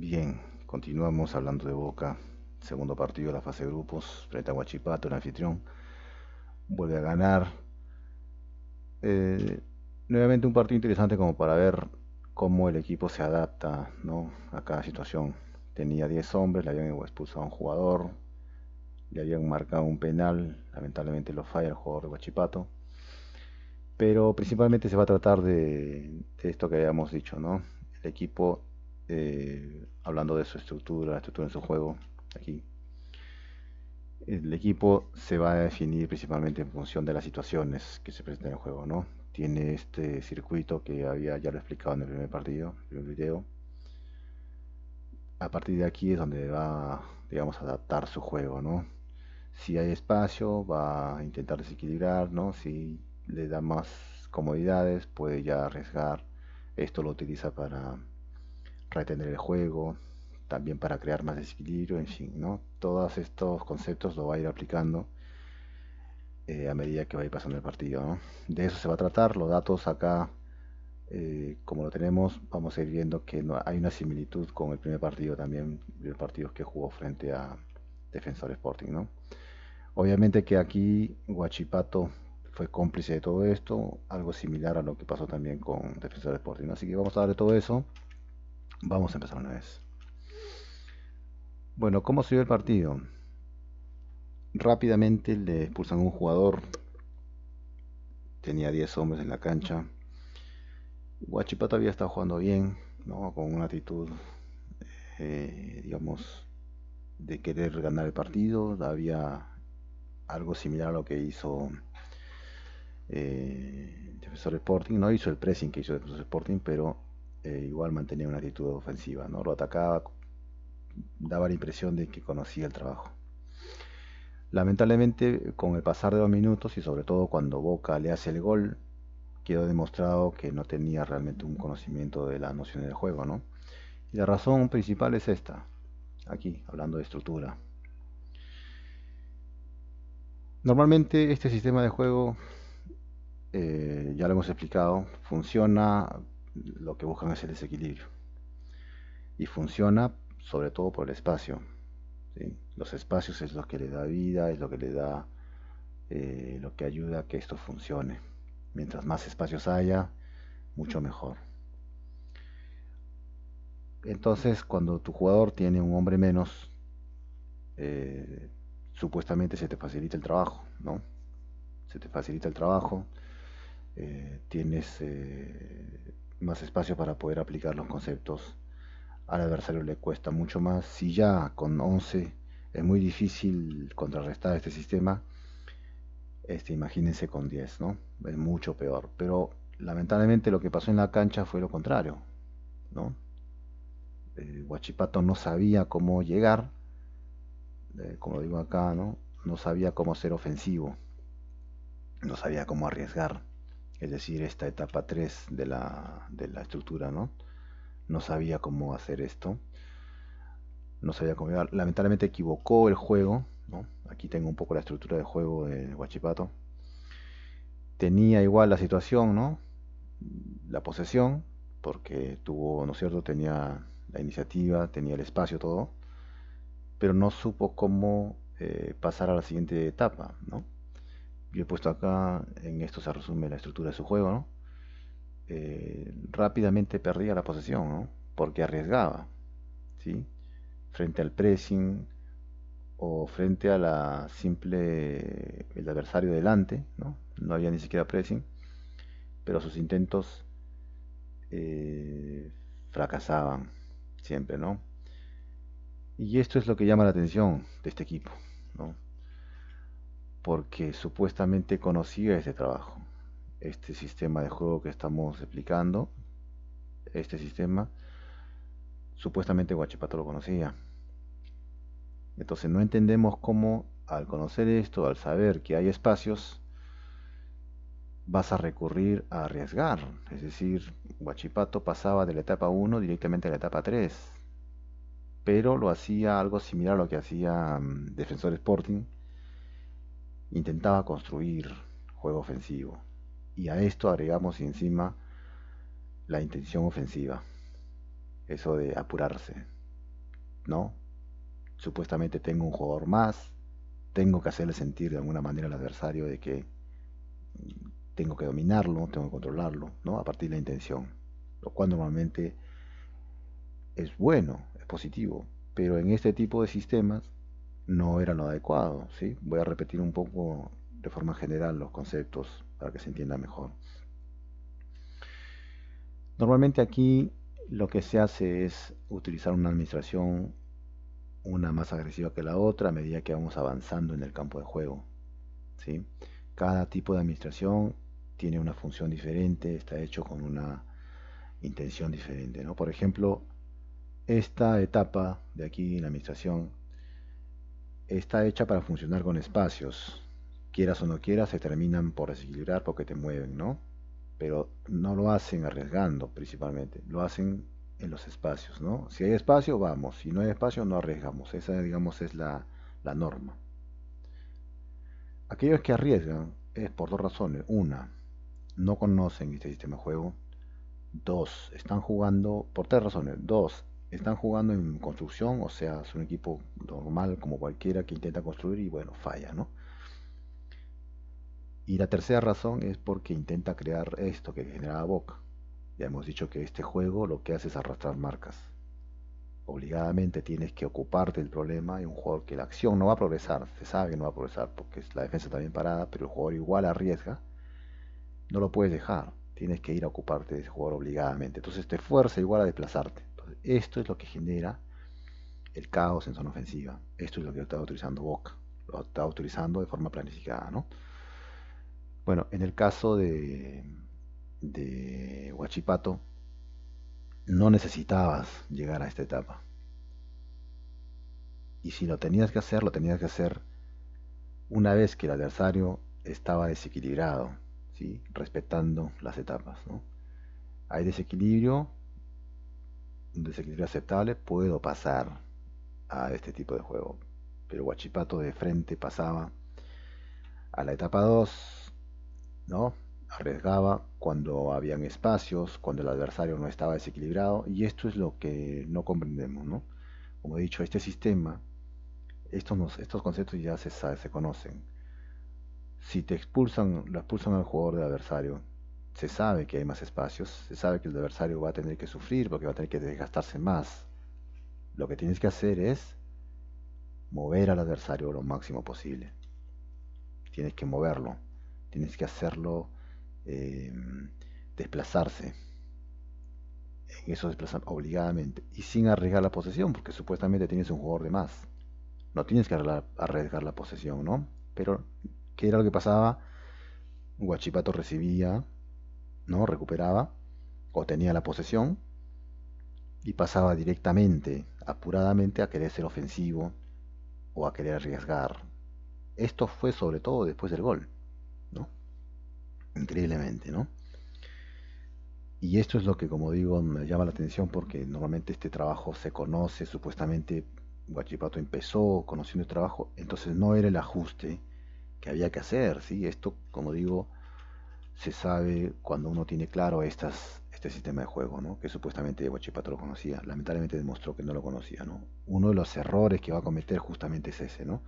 Bien, continuamos hablando de Boca. Segundo partido de la fase de grupos frente a Huachipato, el anfitrión. Vuelve a ganar. Eh, Nuevamente un partido interesante como para ver cómo el equipo se adapta, ¿no?, a cada situación. Tenía 10 hombres, le habían expulsado a un jugador, le habían marcado un penal, lamentablemente lo falla el jugador de Huachipato. Pero principalmente se va a tratar de esto que habíamos dicho, ¿no? El equipo, hablando de su estructura, la estructura en su juego, aquí. El equipo se va a definir principalmente en función de las situaciones que se presentan en el juego, ¿no? Tiene este circuito que había ya lo explicado en el primer partido, el primer video. A partir de aquí es donde va, digamos, a adaptar su juego, ¿no? Si hay espacio, va a intentar desequilibrar, ¿no? Si le da más comodidades, puede ya arriesgar. Esto lo utiliza para retener el juego, también para crear más desequilibrio, en fin, ¿no? Todos estos conceptos lo va a ir aplicando a medida que va a ir pasando el partido, ¿no? De eso se va a tratar. Los datos acá, como lo tenemos, vamos a ir viendo que hay una similitud con el primer partido también, el partido que jugó frente a Defensor Sporting, ¿no? Obviamente que aquí Huachipato fue cómplice de todo esto, algo similar a lo que pasó también con Defensor Sporting, ¿no? Así que vamos a darle todo eso. Vamos a empezar una vez. Bueno, ¿cómo se dio el partido? Rápidamente le expulsan a un jugador, tenía 10 hombres en la cancha. Huachipato había estado jugando bien, ¿no? Con una actitud, digamos, de querer ganar el partido. Había algo similar a lo que hizo Defensor Sporting. No hizo el pressing que hizo Defensor Sporting, pero igual mantenía una actitud ofensiva, ¿no? Lo atacaba, daba la impresión de que conocía el trabajo. Lamentablemente, con el pasar de los minutos y sobre todo cuando Boca le hace el gol, quedó demostrado que no tenía realmente un conocimiento de las nociones del juego, ¿no? Y la razón principal es esta, aquí, hablando de estructura. Normalmente este sistema de juego, ya lo hemos explicado, funciona, lo que buscan es el desequilibrio. Y funciona sobre todo por el espacio, ¿sí? Los espacios es lo que le da vida, es lo que le da, lo que ayuda a que esto funcione. Mientras más espacios haya, mucho mejor. Entonces, cuando tu jugador tiene un hombre menos, eh, supuestamente se te facilita el trabajo, ¿no? Se te facilita el trabajo, tienes más espacio para poder aplicar los conceptos. Al adversario le cuesta mucho más. Si ya con 11 es muy difícil contrarrestar este sistema, imagínense con 10, ¿no? Es mucho peor. Pero lamentablemente lo que pasó en la cancha fue lo contrario, ¿no? Huachipato no sabía cómo llegar, como digo acá, ¿no? No sabía cómo ser ofensivo, no sabía cómo arriesgar, es decir, esta etapa 3 de la estructura, ¿no? No sabía cómo hacer esto, no sabía cómo llegar. Lamentablemente equivocó el juego, ¿no? Aquí tengo un poco la estructura de juego de Huachipato. Tenía igual la situación, ¿no? La posesión, porque tuvo, ¿no es cierto? Tenía la iniciativa, tenía el espacio, todo, pero no supo cómo pasar a la siguiente etapa, ¿no? Yo he puesto acá, en esto se resume la estructura de su juego, ¿no? Rápidamente perdía la posesión, ¿no? Porque arriesgaba, ¿sí? Frente al pressing o frente a la simple, el adversario delante, ¿no? No había ni siquiera pressing, pero sus intentos eh, fracasaban siempre, ¿no? Y esto es lo que llama la atención de este equipo, ¿no? Porque supuestamente conocía este trabajo, este sistema de juego que estamos explicando, este sistema, supuestamente Guachipato lo conocía. Entonces no entendemos cómo al conocer esto, al saber que hay espacios, vas a recurrir a arriesgar. Es decir, Guachipato pasaba de la etapa 1 directamente a la etapa 3, pero lo hacía algo similar a lo que hacía Defensor Sporting. Intentaba construir juego ofensivo. Y a esto agregamos encima la intención ofensiva, eso de apurarse. ¿no? Supuestamente tengo un jugador más, tengo que hacerle sentir de alguna manera al adversario de que tengo que dominarlo, tengo que controlarlo, ¿no? A partir de la intención, lo cual normalmente es bueno, es positivo, pero en este tipo de sistemas no era lo adecuado, ¿sí? Voy a repetir un poco de forma general los conceptos para que se entienda mejor. Normalmente aquí lo que se hace es utilizar una administración, una más agresiva que la otra a medida que vamos avanzando en el campo de juego, ¿sí? Cada tipo de administración tiene una función diferente, está hecho con una intención diferente, ¿no? Por ejemplo, esta etapa de aquí en la administración está hecha para funcionar con espacios. Quieras o no quieras, se terminan por desequilibrar porque te mueven, ¿no? Pero no lo hacen arriesgando principalmente, lo hacen en los espacios, ¿no? Si hay espacio, vamos, si no hay espacio, no arriesgamos. Esa, digamos, es la norma. Aquellos que arriesgan es por dos razones. Una, no conocen este sistema de juego. Dos, están jugando por tres razones. Dos, están jugando en construcción, o sea, es un equipo normal como cualquiera que intenta construir y bueno, falla, ¿no? Y la tercera razón es porque intenta crear esto que generaba Boca. Ya hemos dicho que este juego lo que hace es arrastrar marcas. Obligadamente tienes que ocuparte del problema y un jugador que la acción no va a progresar, se sabe que no va a progresar porque la defensa está bien parada, pero el jugador igual arriesga, no lo puedes dejar, tienes que ir a ocuparte de ese jugador obligadamente. Entonces te fuerza igual a desplazarte. Entonces, esto es lo que genera el caos en zona ofensiva. Esto es lo que está utilizando Boca. Lo está utilizando de forma planificada, ¿no? Bueno, en el caso de Huachipato, no necesitabas llegar a esta etapa. Y si lo tenías que hacer, lo tenías que hacer una vez que el adversario estaba desequilibrado, ¿sí? Respetando las etapas, ¿no? Hay desequilibrio, un desequilibrio aceptable, puedo pasar a este tipo de juego. Pero Huachipato de frente pasaba a la etapa 2, ¿no? Arriesgaba cuando habían espacios, cuando el adversario no estaba desequilibrado, y esto es lo que no comprendemos, ¿no? Como he dicho, este sistema, estos conceptos ya se conocen. Si te expulsan, lo expulsan al jugador del adversario, se sabe que hay más espacios, se sabe que el adversario va a tener que sufrir porque va a tener que desgastarse más. Lo que tienes que hacer es mover al adversario lo máximo posible. Tienes que moverlo, tienes que hacerlo eh, desplazarse. En eso desplazar obligadamente y sin arriesgar la posesión, porque supuestamente tienes un jugador de más. No tienes que arriesgar la posesión, ¿no? Pero, ¿qué era lo que pasaba? Guachipato recibía, ¿no? Recuperaba o tenía la posesión y pasaba directamente, apuradamente a querer ser ofensivo o a querer arriesgar. Esto fue sobre todo después del gol, ¿no? Increíblemente, ¿no? Y esto es lo que, como digo, me llama la atención porque normalmente este trabajo se conoce, supuestamente Guachipato empezó conociendo el trabajo, entonces no era el ajuste que había que hacer, ¿sí? Esto, como digo, se sabe cuando uno tiene claro este sistema de juego, ¿no? Que supuestamente Guachipato lo conocía. Lamentablemente demostró que no lo conocía, ¿no? Uno de los errores que va a cometer justamente es ese, ¿no?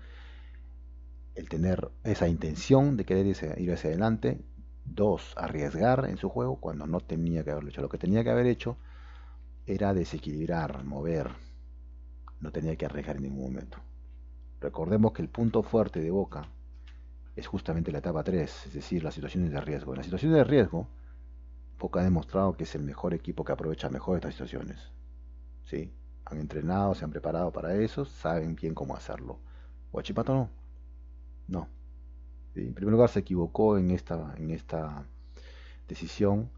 El tener esa intención de querer ir hacia adelante. Dos, arriesgar en su juego cuando no tenía que haberlo hecho. Lo que tenía que haber hecho era desequilibrar, mover. No tenía que arriesgar en ningún momento. Recordemos que el punto fuerte de Boca es justamente la etapa 3, es decir, las situaciones de riesgo. En las situaciones de riesgo, Boca ha demostrado que es el mejor equipo que aprovecha mejor estas situaciones. ¿Sí? Han entrenado, se han preparado para eso, saben bien cómo hacerlo. Huachipato no. No. ¿Sí? En primer lugar se equivocó en esta decisión,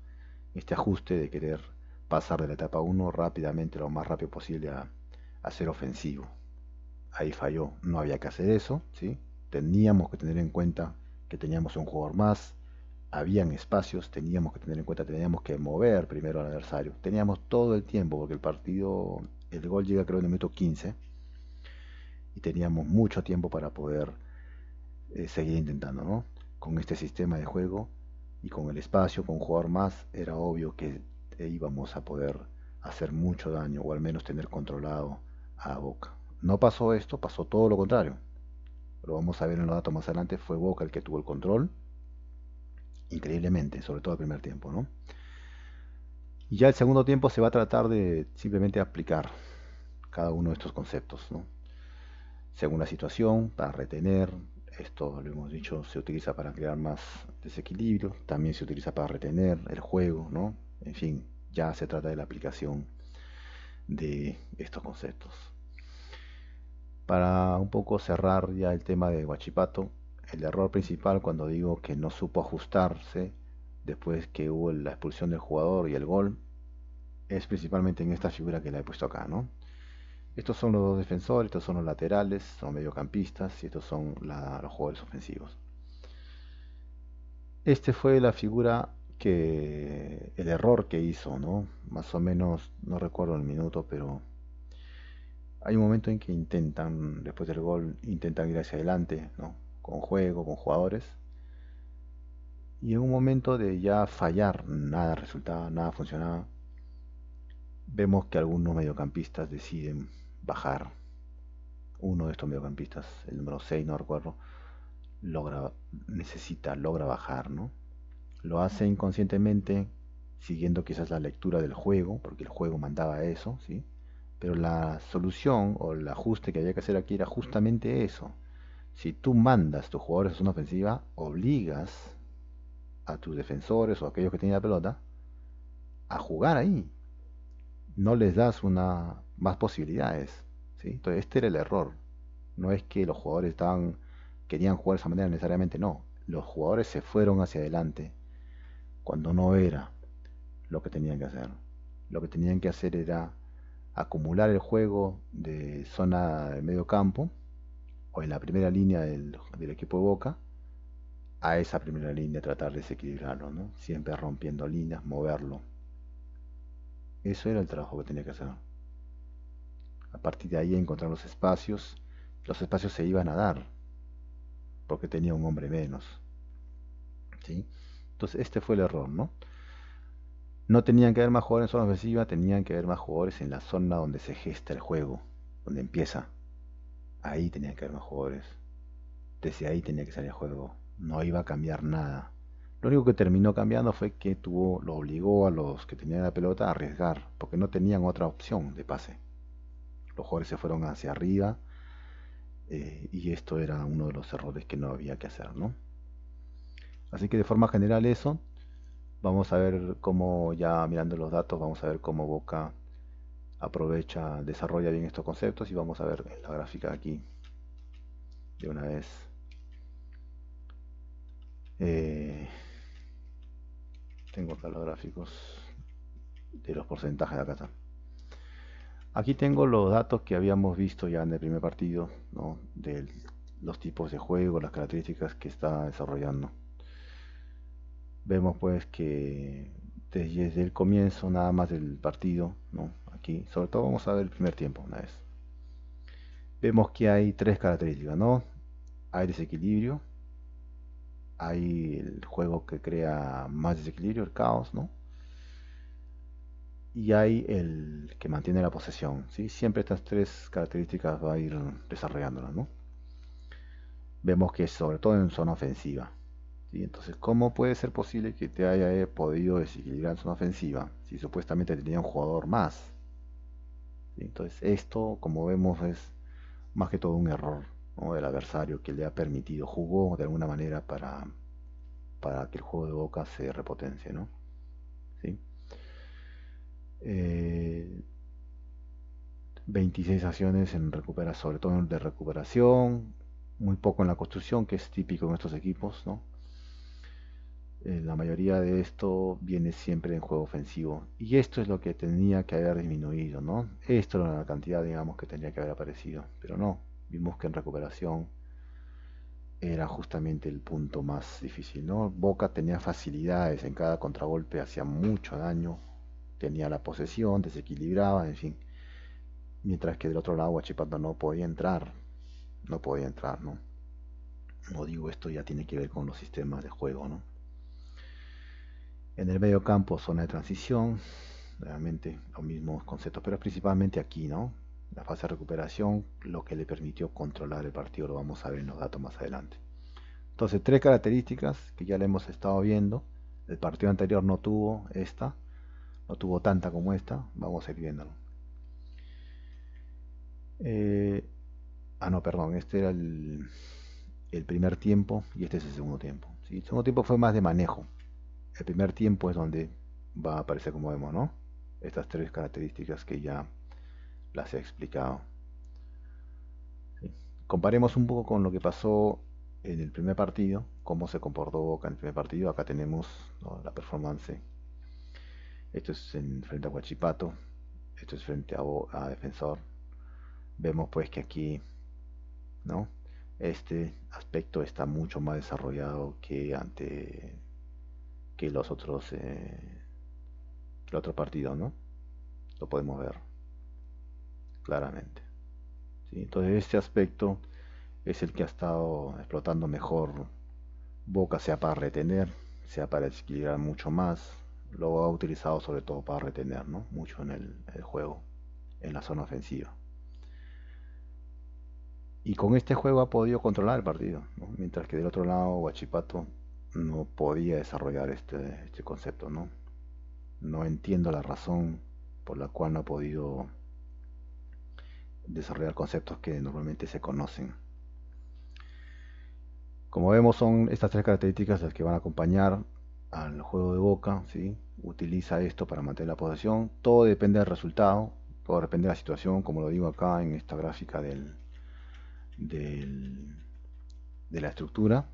este ajuste de querer pasar de la etapa 1 rápidamente, lo más rápido posible a ser ofensivo. Ahí falló, no había que hacer eso, ¿sí? Teníamos que tener en cuenta que teníamos un jugador más, habían espacios, teníamos que tener en cuenta, teníamos que mover primero al adversario. Teníamos todo el tiempo, porque el partido, el gol llega creo en el minuto 15, y teníamos mucho tiempo para poder seguir intentando, ¿no? Con este sistema de juego y con el espacio, con un jugador más, era obvio que íbamos a poder hacer mucho daño, o al menos tener controlado a Boca. No pasó esto, pasó todo lo contrario. Lo vamos a ver en los datos más adelante, fue Boca el que tuvo el control, increíblemente, sobre todo el primer tiempo, ¿no? Y ya el segundo tiempo se va a tratar de simplemente aplicar cada uno de estos conceptos, ¿no? Según la situación, para retener, esto lo hemos dicho, se utiliza para crear más desequilibrio, también se utiliza para retener el juego, ¿no? En fin, ya se trata de la aplicación de estos conceptos. Para un poco cerrar ya el tema de Huachipato, el error principal cuando digo que no supo ajustarse después que hubo la expulsión del jugador y el gol, es principalmente en esta figura que la he puesto acá, ¿no? Estos son los dos defensores, estos son los laterales, son mediocampistas y estos son los jugadores ofensivos. Este fue la figura el error que hizo, ¿no? Más o menos, no recuerdo el minuto, pero hay un momento en que intentan, después del gol, intentan ir hacia adelante, ¿no? Con juego, con jugadores. Y en un momento de ya fallar, nada resultaba, nada funcionaba, vemos que algunos mediocampistas deciden bajar. Uno de estos mediocampistas, el número 6, no recuerdo, logra, logra bajar, ¿no? Lo hace inconscientemente, siguiendo quizás la lectura del juego, porque el juego mandaba eso, ¿sí? Pero la solución o el ajuste que había que hacer aquí era justamente eso. Si tú mandas tus jugadores a zona ofensiva, obligas a tus defensores o a aquellos que tienen la pelota a jugar ahí. No les das más posibilidades, ¿sí? Entonces este era el error. No es que los jugadores querían jugar de esa manera necesariamente, no. Los jugadores se fueron hacia adelante cuando no era lo que tenían que hacer. Lo que tenían que hacer era acumular el juego de zona de medio campo o en la primera línea del equipo de Boca a esa primera línea, tratar de desequilibrarlo, ¿no? Siempre rompiendo líneas, moverlo. Eso era el trabajo que tenía que hacer. A partir de ahí encontrar los espacios se iban a dar porque tenía un hombre menos, ¿sí? Entonces este fue el error, ¿no? No tenían que haber más jugadores en zona ofensiva, tenían que haber más jugadores en la zona donde se gesta el juego, donde empieza. Ahí tenían que haber más jugadores. Desde ahí tenía que salir el juego. No iba a cambiar nada. Lo único que terminó cambiando fue que lo obligó a los que tenían la pelota a arriesgar, porque no tenían otra opción de pase. Los jugadores se fueron hacia arriba y esto era uno de los errores que no había que hacer, ¿no? Así que de forma general eso, vamos a ver cómo ya mirando los datos, vamos a ver cómo Boca aprovecha, desarrolla bien estos conceptos y vamos a ver en la gráfica aquí de una vez. Tengo acá los gráficos de los porcentajes de acá está. Aquí tengo los datos que habíamos visto ya en el primer partido, ¿no? De los tipos de juego, las características que está desarrollando. Vemos pues que desde el comienzo nada más del partido, ¿no? Aquí, sobre todo vamos a ver el primer tiempo una vez. Vemos que hay tres características, ¿no? Hay desequilibrio, hay el juego que crea más desequilibrio, el caos, ¿no? Y hay el que mantiene la posesión, ¿sí? Siempre estas tres características va a ir desarrollándolas, ¿no? Vemos que sobre todo en zona ofensiva, ¿sí? Entonces, ¿cómo puede ser posible que te haya podido desequilibrar en zona ofensiva si supuestamente tenía un jugador más? ¿Sí? Entonces, esto, como vemos, es más que todo un error, ¿no? Del adversario que le ha permitido, jugó de alguna manera para que el juego de Boca se repotencie, ¿no? ¿Sí? 26 acciones en recuperación, sobre todo de recuperación, muy poco en la construcción, que es típico en estos equipos, ¿no? La mayoría de esto viene siempre en juego ofensivo. Y esto es lo que tenía que haber disminuido, ¿no? Esto era la cantidad, digamos, que tenía que haber aparecido. Pero no, vimos que en recuperación era justamente el punto más difícil, ¿no? Boca tenía facilidades en cada contragolpe, hacía mucho daño, tenía la posesión, desequilibraba, en fin. Mientras que del otro lado Huachipato no podía entrar, no podía entrar, ¿no? Como digo, esto ya tiene que ver con los sistemas de juego, ¿no? En el medio campo, zona de transición, realmente los mismos conceptos, pero principalmente aquí, ¿no? la fase de recuperación, lo que le permitió controlar el partido, lo vamos a ver en los datos más adelante. Entonces, tres características que ya le hemos estado viendo. El partido anterior no tuvo esta, no tuvo tanta como esta, vamos a ir viéndolo. Eh, no, perdón, este era el primer tiempo y este es el segundo tiempo. ¿Sí? El segundo tiempo fue más de manejo. El primer tiempo es donde va a aparecer como vemos, ¿no? Estas tres características que ya las he explicado. ¿Sí? Comparemos un poco con lo que pasó en el primer partido, cómo se comportó Boca en el primer partido. Acá tenemos, ¿no?, la performance. Esto es frente a Huachipato, esto es frente a Defensor. Vemos pues que aquí, ¿no?, este aspecto está mucho más desarrollado que los otros partidos, ¿no? Lo podemos ver claramente. ¿Sí? Entonces este aspecto es el que ha estado explotando mejor Boca, sea para retener, sea para desequilibrar mucho más. Lo ha utilizado sobre todo para retener, ¿no?, mucho en el juego, en la zona ofensiva. Y con este juego ha podido controlar el partido, ¿no? Mientras que del otro lado Huachipato no podía desarrollar este concepto, ¿no? No entiendo la razón por la cual no ha podido desarrollar conceptos que normalmente se conocen. Como vemos, son estas tres características las que van a acompañar al juego de Boca, ¿sí? Utiliza esto para mantener la posesión. Todo depende del resultado, todo depende de la situación, como lo digo acá en esta gráfica del- de la estructura,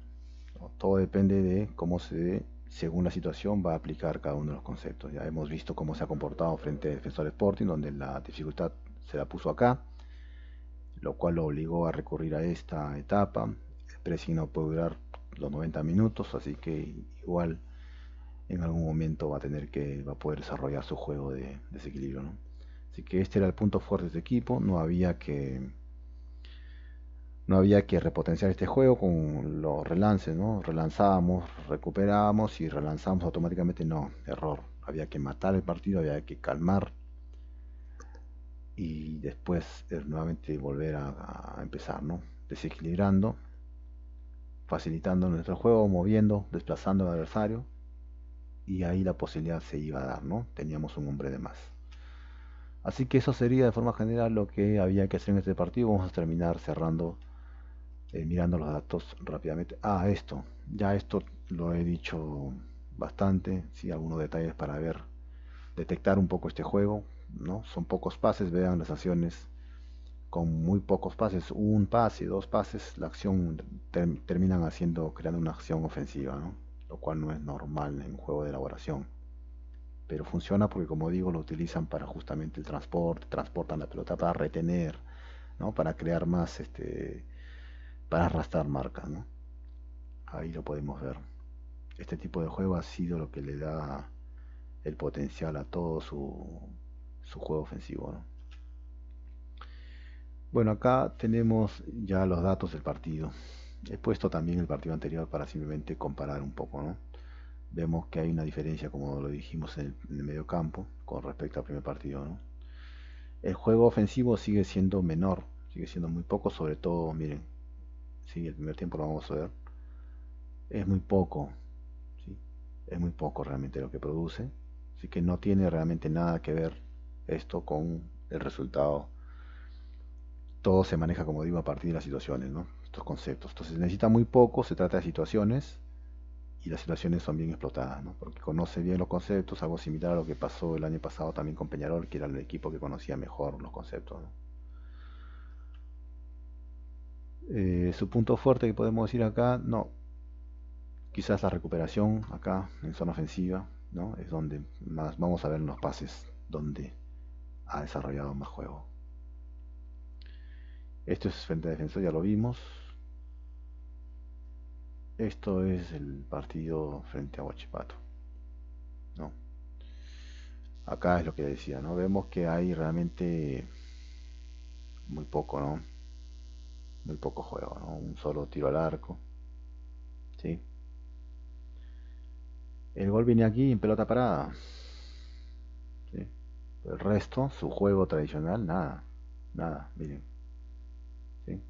¿no? Todo depende de cómo según la situación, va a aplicar cada uno de los conceptos. Ya hemos visto cómo se ha comportado frente a Defensor Sporting, donde la dificultad se la puso acá, lo cual lo obligó a recurrir a esta etapa. El pressing no puede durar los 90 minutos, así que igual en algún momento va a poder desarrollar su juego de desequilibrio, ¿no? Así que este era el punto fuerte de este equipo. No había que repotenciar este juego con los relances, ¿no? Relanzábamos, recuperábamos y relanzábamos automáticamente. No, error. Había que matar el partido, había que calmar y después nuevamente volver a empezar, ¿no? Desequilibrando, facilitando nuestro juego, moviendo, desplazando al adversario, y ahí la posibilidad se iba a dar, ¿no? Teníamos un hombre de más. Así que eso sería de forma general lo que había que hacer en este partido. Vamos a terminar cerrando, mirando los datos rápidamente. Esto lo he dicho bastante, sí, algunos detalles para detectar un poco este juego, ¿no? Son pocos pases, vean las acciones con muy pocos pases, un pase, dos pases, la acción terminan creando una acción ofensiva, ¿no? Lo cual no es normal en un juego de elaboración. Pero funciona porque, como digo, lo utilizan para justamente el transporte, transportan la pelota para retener, ¿no? Para crear más, para arrastrar marcas, ¿no? Ahí lo podemos ver. Este tipo de juego ha sido lo que le da el potencial a todo su juego ofensivo, ¿no? Bueno, acá tenemos ya los datos del partido. He puesto también el partido anterior para simplemente comparar un poco, ¿no? Vemos que hay una diferencia, como lo dijimos en el medio campo, con respecto al primer partido, ¿no? El juego ofensivo sigue siendo menor, sigue siendo muy poco, sobre todo, miren, sí, el primer tiempo lo vamos a ver, es muy poco, ¿sí? Es muy poco realmente lo que produce, así que no tiene realmente nada que ver esto con el resultado. Todo se maneja, como digo, a partir de las situaciones, ¿no? Estos conceptos. Entonces necesita muy poco, se trata de situaciones y las situaciones son bien explotadas, ¿no? Porque conoce bien los conceptos, algo similar a lo que pasó el año pasado también con Peñarol, que era el equipo que conocía mejor los conceptos, ¿no? Su punto fuerte que podemos decir acá, no, quizás la recuperación acá en zona ofensiva, ¿no? Es donde más vamos a ver en los pases, donde ha desarrollado más juego. Esto es frente a Defensor, ya lo vimos. Esto es el partido frente a Huachipato, ¿no? Acá es lo que decía, ¿no? Vemos que hay realmente muy poco, ¿no? Muy poco juego, ¿no? Un solo tiro al arco, ¿sí? El gol viene aquí en pelota parada, ¿sí? El resto, su juego tradicional, nada. Nada, miren, ¿sí?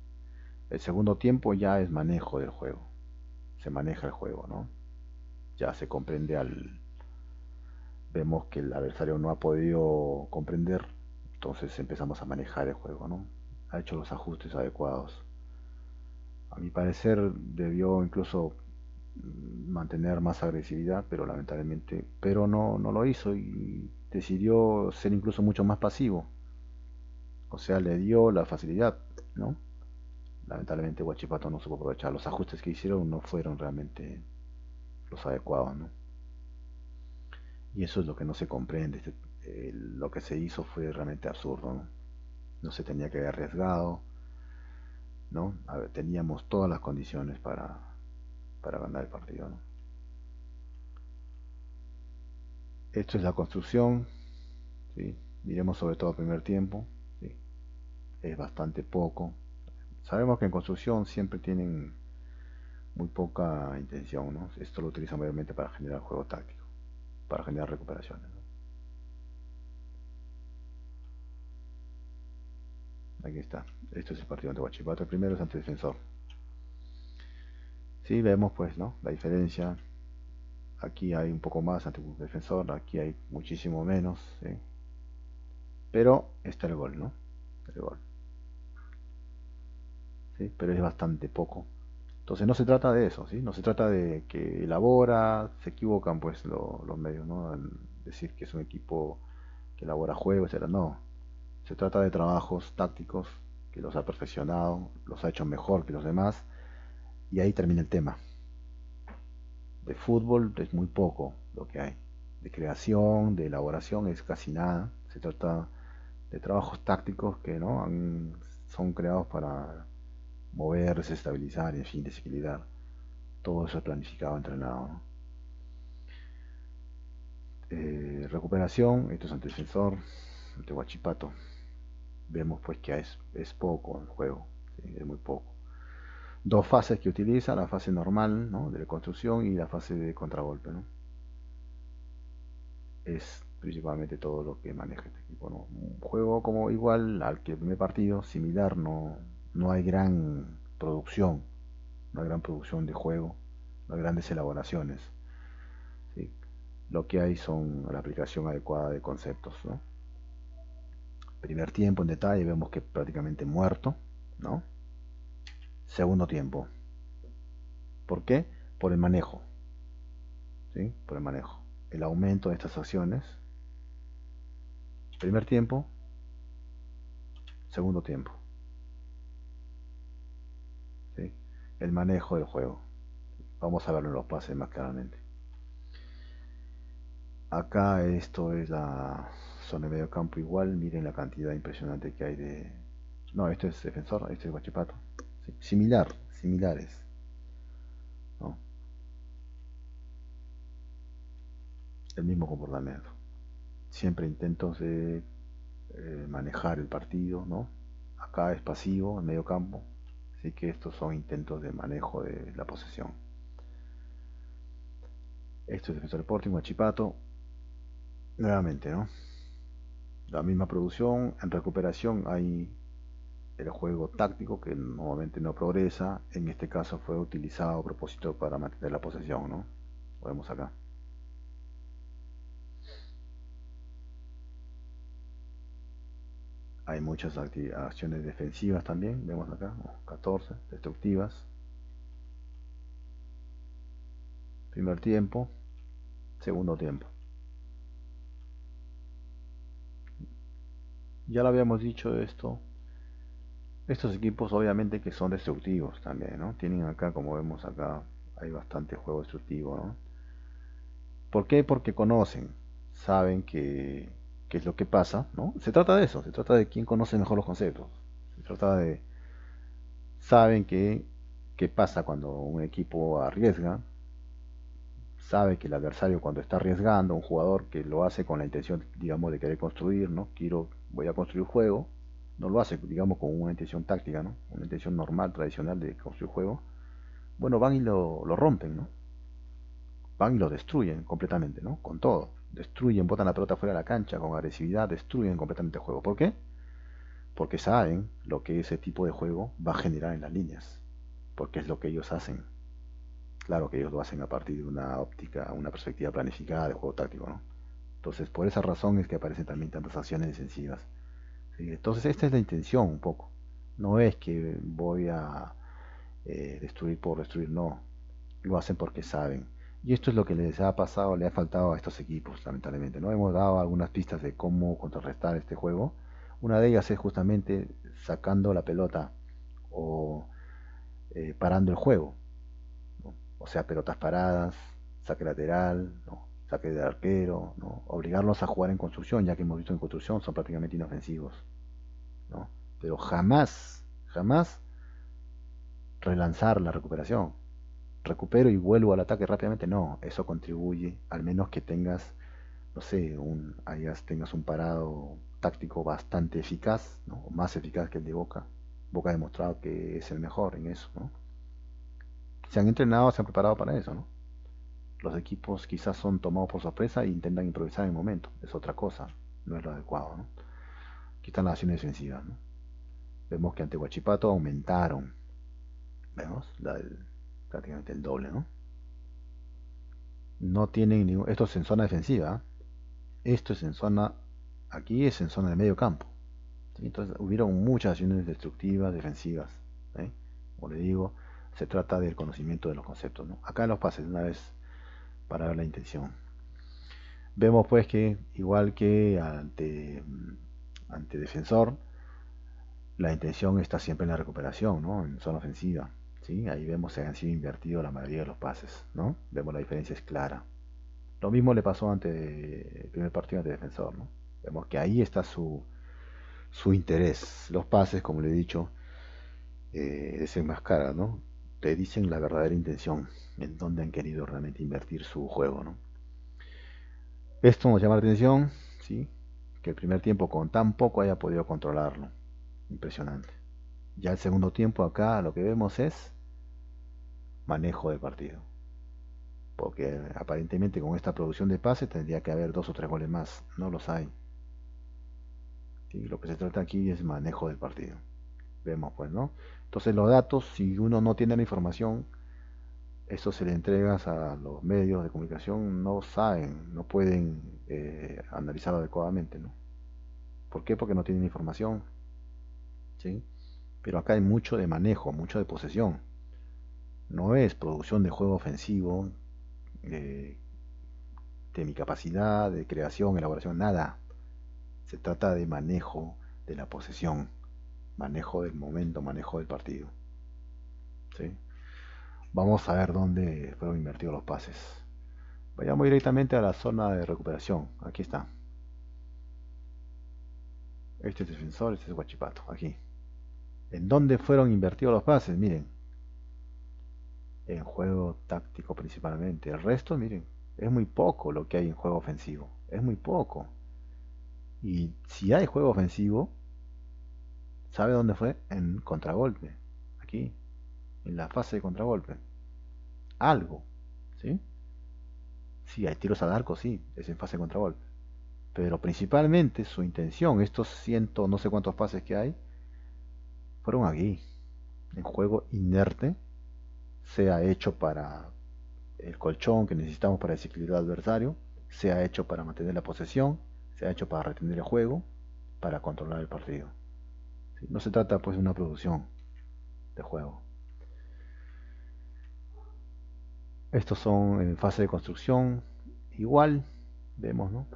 El segundo tiempo ya es manejo del juego, se maneja el juego, ¿no? Ya se comprende vemos que el adversario no ha podido comprender, entonces empezamos a manejar el juego, ¿no? Ha hecho los ajustes adecuados. A mi parecer debió incluso mantener más agresividad, pero lamentablemente, pero no lo hizo y decidió ser incluso mucho más pasivo. O sea, le dio la facilidad, ¿no? Lamentablemente Huachipato no supo aprovechar. Los ajustes que hicieron no fueron realmente los adecuados, ¿no? Y eso es lo que no se comprende. Lo que se hizo fue realmente absurdo, ¿no? No se tenía que haber arriesgado, ¿no? A ver, teníamos todas las condiciones para ganar el partido, ¿no? Esto es la construcción, ¿sí? Miremos sobre todo el primer tiempo, ¿sí? Es bastante poco. Sabemos que en construcción siempre tienen muy poca intención, ¿no? Esto lo utilizan mayormente para generar juego táctico, para generar recuperaciones, ¿no? Aquí está. Esto es el partido ante Huachipato. El primero es ante Defensor. Sí, vemos pues, ¿no? La diferencia. Aquí hay un poco más ante Defensor, aquí hay muchísimo menos, ¿sí? Pero está el gol, ¿no? El gol, ¿sí? Pero es bastante poco. Entonces no se trata de eso, ¿sí? No se trata de que elabora, se equivocan pues los medios, ¿no? En decir que es un equipo que elabora juegos, etcétera. No, se trata de trabajos tácticos que los ha perfeccionado, los ha hecho mejor que los demás y ahí termina el tema. De fútbol es muy poco lo que hay. De creación, de elaboración es casi nada. Se trata de trabajos tácticos que ¿no? son creados para mover, desestabilizar y en fin, desequilibrar. Todo eso es planificado, entrenado, ¿no? Recuperación, esto es ante Defensor, ante Huachipato. Vemos pues que es poco el juego, ¿sí? Es muy poco. Dos fases que utiliza, la fase normal, ¿no? De construcción y la fase de contragolpe, ¿no? Es principalmente todo lo que maneja este equipo, ¿no? Un juego como igual al que el primer partido, similar, no hay gran producción, no hay gran producción de juego, no hay grandes elaboraciones, ¿sí? Lo que hay son la aplicación adecuada de conceptos, ¿no? Primer tiempo en detalle vemos que prácticamente muerto, ¿no? Segundo tiempo, ¿por qué? Por el manejo, ¿sí? Por el manejo. El aumento de estas acciones. Primer tiempo, segundo tiempo, ¿sí? El manejo del juego. Vamos a verlo en los pases más claramente. Acá esto es la zona de medio campo igual. Miren la cantidad impresionante que hay de... No, esto es Defensor, esto es Huachipato. ¿Sí? Similares, ¿no? El mismo comportamiento. Siempre intentos de manejar el partido, ¿no? Acá es pasivo, en medio campo. Así que estos son intentos de manejo de la posesión. Esto es Defensor Sporting, Huachipato. Nuevamente, ¿no? La misma producción, en recuperación hay el juego táctico que normalmente no progresa, en este caso fue utilizado a propósito para mantener la posesión, ¿no? Lo vemos acá. Hay muchas acciones defensivas también, vemos acá, 14 destructivas. Primer tiempo, segundo tiempo. Ya lo habíamos dicho esto. Estos equipos obviamente que son destructivos también, ¿no? Tienen acá, como vemos acá, hay bastante juego destructivo, ¿no? ¿Por qué? Porque conocen, saben qué es lo que pasa, ¿no? Se trata de eso, se trata de quién conoce mejor los conceptos. Se trata de, saben qué pasa cuando un equipo arriesga, sabe que el adversario cuando está arriesgando, un jugador que lo hace con la intención, digamos, de querer construir, ¿no? Voy a construir juego, no lo hace, digamos, con una intención táctica, ¿no? Una intención normal, tradicional de construir juego. Bueno, van y lo rompen, ¿no? Van y lo destruyen completamente, ¿no? Con todo. Destruyen, botan la pelota fuera de la cancha con agresividad, destruyen completamente el juego. ¿Por qué? porque saben lo que ese tipo de juego va a generar en las líneas, porque es lo que ellos hacen. Claro que ellos lo hacen a partir de una óptica, una perspectiva planificada de juego táctico, ¿no? Entonces, por esa razón es que aparecen también tantas acciones defensivas. ¿Sí? Entonces, esta es la intención un poco. No es que voy a destruir por destruir, no. Lo hacen porque saben. Y esto es lo que les ha pasado, le ha faltado a estos equipos, lamentablemente. ¿No? Hemos dado algunas pistas de cómo contrarrestar este juego. Una de ellas es justamente sacando la pelota o parando el juego, ¿no? O sea, pelotas paradas, saque lateral, ¿no? Saque del arquero, ¿no? Obligarlos a jugar en construcción, ya que hemos visto en construcción son prácticamente inofensivos, ¿no? Pero jamás, jamás relanzar la recuperación. Recupero y vuelvo al ataque rápidamente, no, eso contribuye, al menos que tengas, no sé, tengas un parado táctico bastante eficaz, ¿no? Más eficaz que el de Boca. Boca ha demostrado que es el mejor en eso, ¿no? Se han entrenado, se han preparado para eso, ¿no? Los equipos quizás son tomados por sorpresa e intentan improvisar en el momento, es otra cosa, no es lo adecuado, ¿no? Aquí están las acciones defensivas, ¿no? Vemos que ante Huachipato aumentaron, vemos, prácticamente el doble, ¿no? No tienen ningún, esto es en zona defensiva, ¿eh? Esto es en zona, aquí es en zona de medio campo, ¿sí? Entonces hubieron muchas acciones destructivas, defensivas, ¿eh? Como le digo, se trata del conocimiento de los conceptos, ¿no? Acá en los pases, una vez para ver la intención. Vemos pues que igual que ante defensor, la intención está siempre en la recuperación, ¿no? En zona ofensiva, ¿sí? Ahí vemos que han sido invertidos la mayoría de los pases, ¿no? Vemos la diferencia es clara. Lo mismo le pasó ante el primer partido ante defensor, ¿no? Vemos que ahí está su interés. Los pases, como le he dicho, desenmascaran, ¿no? Te dicen la verdadera intención, en dónde han querido realmente invertir su juego, ¿no? Esto nos llama la atención, ¿sí? Que el primer tiempo con tan poco haya podido controlarlo. Impresionante. Ya el segundo tiempo acá lo que vemos es manejo del partido. Porque aparentemente con esta producción de pases tendría que haber dos o tres goles más. No los hay. ¿Sí? Lo que se trata aquí es manejo del partido. Vemos pues, ¿no? Entonces los datos, si uno no tiene la información, eso se le entregas a los medios de comunicación, no saben, no pueden analizarlo adecuadamente, ¿no? ¿Por qué? Porque no tienen información, ¿sí? Pero acá hay mucho de manejo, mucho de posesión. No es producción de juego ofensivo, eh, de mi capacidad de creación, elaboración, nada. Se trata de manejo de la posesión, manejo del momento, manejo del partido, ¿sí? Vamos a ver dónde fueron invertidos los pases. Vayamos directamente a la zona de recuperación. Aquí está. Este es defensor, este es Guachipato. Aquí. ¿En dónde fueron invertidos los pases? Miren. En juego táctico principalmente. El resto, miren, es muy poco lo que hay en juego ofensivo. Es muy poco. Y si hay juego ofensivo, ¿sabe dónde fue? En contragolpe. Aquí. En la fase de contragolpe. Algo. ¿Sí? Sí, hay tiros al arco, sí. Es en fase de contragolpe. Pero principalmente su intención, estos ciento no sé cuántos pases que hay, fueron aquí. En juego inerte, sea hecho para el colchón que necesitamos para desequilibrar al adversario, sea hecho para mantener la posesión, sea hecho para retener el juego, para controlar el partido. ¿Sí? No se trata pues de una producción de juego. Estos son en fase de construcción. Igual vemos, ¿no?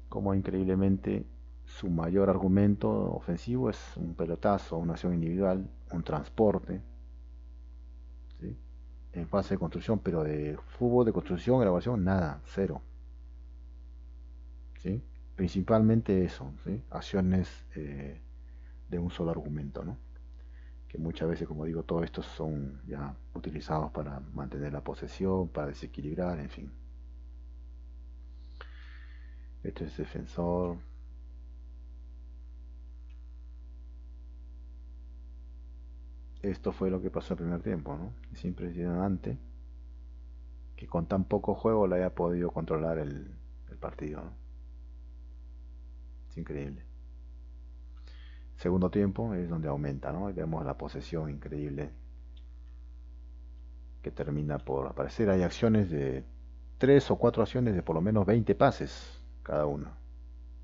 Como increíblemente su mayor argumento ofensivo es un pelotazo, una acción individual, un transporte, ¿sí? En fase de construcción, pero de fútbol de construcción, elaboración, nada, cero, ¿sí? Principalmente eso, ¿sí? Acciones de un solo argumento, ¿no? Que muchas veces, como digo, todos estos son ya utilizados para mantener la posesión, para desequilibrar, en fin. Este es defensor. Esto fue lo que pasó el primer tiempo, ¿no? Es impresionante que con tan poco juego le haya podido controlar el partido, ¿no? Es increíble. segundo tiempo es donde aumenta, ¿no? Y vemos la posesión increíble que termina por aparecer. Hay acciones de 3 o 4 acciones de por lo menos 20 pases cada uno.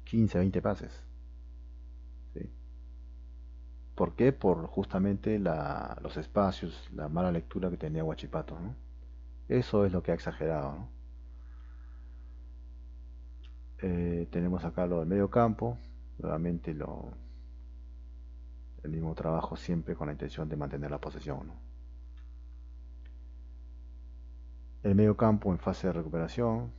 15, 20 pases. ¿Sí? ¿Por qué? Por justamente los espacios, la mala lectura que tenía Huachipato, ¿no? Eso es lo que ha exagerado, ¿no? Tenemos acá lo del medio campo, nuevamente el mismo trabajo siempre con la intención de mantener la posesión, ¿no? El medio campo en fase de recuperación,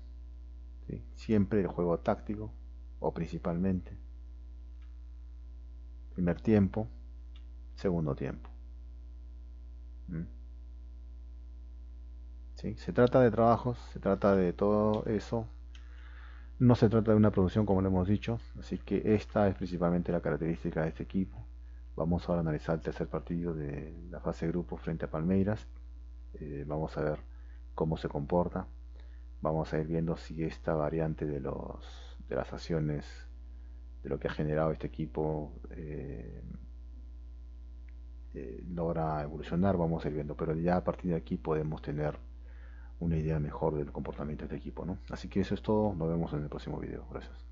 ¿sí? Siempre el juego táctico, o principalmente, primer tiempo, segundo tiempo. ¿Mm? ¿Sí? Se trata de trabajos, se trata de todo eso. No se trata de una producción como lo hemos dicho, así que esta es principalmente la característica de este equipo. Vamos ahora a analizar el tercer partido de la fase de grupo frente a Palmeiras. Vamos a ver cómo se comporta. Vamos a ir viendo si esta variante de las acciones, de lo que ha generado este equipo, logra evolucionar. Vamos a ir viendo, pero ya a partir de aquí podemos tener una idea mejor del comportamiento de este equipo, ¿no? Así que eso es todo. Nos vemos en el próximo video. Gracias.